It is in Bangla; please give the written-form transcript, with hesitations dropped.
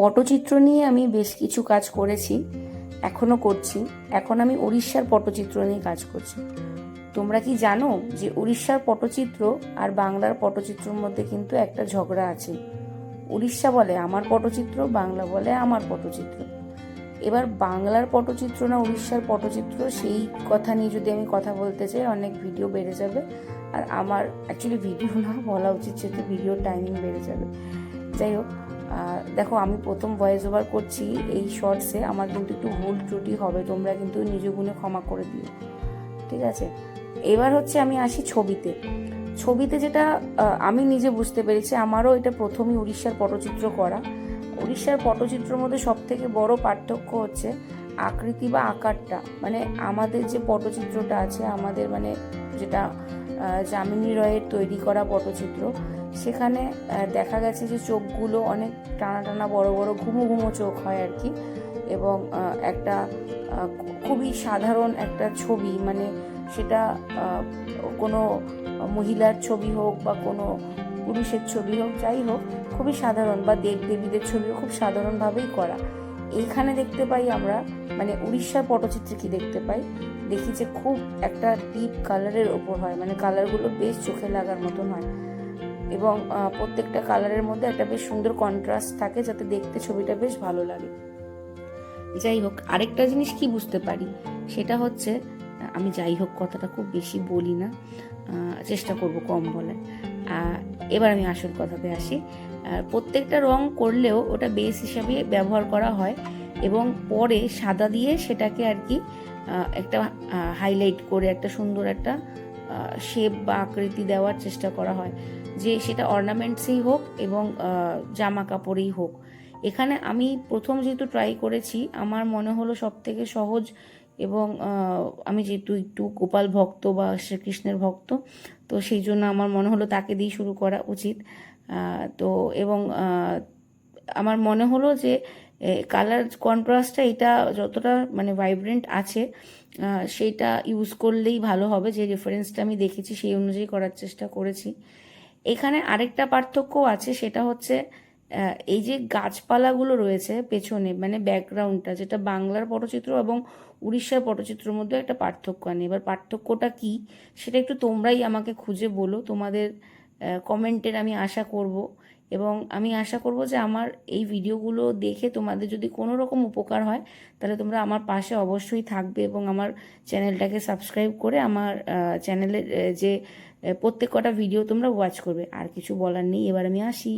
পটচিত্র নিয়ে আমি বেশ কিছু কাজ করেছি, এখনও করছি। এখন আমি উড়িষ্যার পটচিত্র নিয়ে কাজ করছি। তোমরা কি জানো যে উড়িষ্যার পটচিত্র আর বাংলার পটচিত্রের মধ্যে কিন্তু একটা ঝগড়া আছে। উড়িষ্যা বলে আমার পটচিত্র, বাংলা বলে আমার পটচিত্র। এবার বাংলার পটচিত্র না উড়িষ্যার পটচিত্র, সেই কথা নিয়ে যদি আমি কথা বলতে চাই অনেক ভিডিও বেড়ে যাবে। আর আমার অ্যাকচুয়ালি ভিডিও না বলা উচিত, সেটা ভিডিওর টাইমিং বেড়ে যাবে। যাই হোক, দেখো আমি প্রথম ভয়েস ওভার করছি এই শর্টসে, আমার কিন্তু একটু ভুল ত্রুটি হবে, তোমরা কিন্তু নিজ গুণে ক্ষমা করে দিও, ঠিক আছে? এবার হচ্ছে আমি আসি ছবিতে। ছবিতে যেটা আমি নিজে বুঝতে পেরেছি, আমারও এটা প্রথমই উড়িষ্যার পটচিত্র করা। উড়িষ্যার পটচিত্রের মধ্যে সব থেকে বড় পার্থক্য হচ্ছে আকৃতি বা আকারটা। মানে আমাদের যে পটচিত্রটা আছে, আমাদের মানে যেটা যামিনী রয়ের তৈরি করা পটচিত্র, সেখানে দেখা গেছে যে চোখগুলো অনেক টানা টানা বড় বড় ঘুমো ঘুমো চোখ হয় আর কি। এবং একটা খুবই সাধারণ একটা ছবি, মানে সেটা কোনো মহিলার ছবি হোক বা কোনো পুরুষের ছবি হোক, যাই হোক, খুবই সাধারণ, বা দেব দেবীদের ছবিও খুব সাধারণভাবেই করা। এইখানে দেখতে পাই আমরা, মানে উড়িষ্যার পটচিত্রে কি দেখতে পাই, দেখি যে খুব একটা ডিপ কালারের ওপর হয়, মানে কালারগুলো বেশ চোখে লাগার মতন হয়। এবং প্রত্যেকটা কালারের মধ্যে একটা বেশ সুন্দর কন্ট্রাস্ট থাকে, যাতে দেখতে ছবিটা বেশ ভালো লাগে। যাই হোক, আরেকটা জিনিস কি বুঝতে পারি, সেটা হচ্ছে, আমি যাই হোক কথাটা খুব বেশি বলি না, চেষ্টা করব কম বলার। এবার আমি আসল কথাতে আসি। প্রত্যেকটা রং করলেও ওটা বেস হিসাবে ব্যবহার করা হয়, এবং পরে সাদা দিয়ে সেটাকে আর কি একটা হাইলাইট করে একটা সুন্দর একটা শেপ বা আকৃতি দেওয়ার চেষ্টা করা হয়, যে সেটা অর্নামেন্টসেই হোক এবং জামা কাপড়েই হোক। এখানে আমি প্রথম যেহেতু ট্রাই করেছি, আমার মনে হলো সব থেকে সহজ, এবং আমি যেহেতু একটু গোপাল ভক্ত বা শ্রীকৃষ্ণের ভক্ত, তো সেই জন্য আমার মনে হলো তাকে দিয়ে শুরু করা উচিত। তো এবং আমার মনে হলো যে কালার কন্ট্রাস্টটা এটা যতটা মানে ভাইব্রেন্ট আছে, সেইটা ইউজ করলেই ভালো হবে। যে রেফারেন্সটা আমি দেখেছি সেই অনুযায়ী করার চেষ্টা করেছি। এখানে আরেকটা পার্থক্য আছে, সেটা হচ্ছে এই যে গাছপালাগুলো রয়েছে পেছনে, মানে ব্যাকগ্রাউন্ডটা, যেটা বাংলার পটচিত্র এবং উড়িষ্যার পটচিত্রের মধ্যে একটা পার্থক্য আনে। এবার পার্থক্যটা কি, সেটা একটু তোমরাই আমাকে খুঁজে বলো, তোমাদের কমেন্টের আমি আশা করব। এবং আমি আশা করব যে আমার এই ভিডিওগুলো দেখে তোমাদের যদি কোনো রকম উপকার হয়, তাহলে তোমরা আমার পাশে অবশ্যই থাকবে এবং আমার চ্যানেলটাকে সাবস্ক্রাইব করে আমার চ্যানেলের যে প্রত্যেক কটা ভিডিও তোমরা ওয়াচ করবে। আর কিছু বলার নেই, এবার আমি আসি।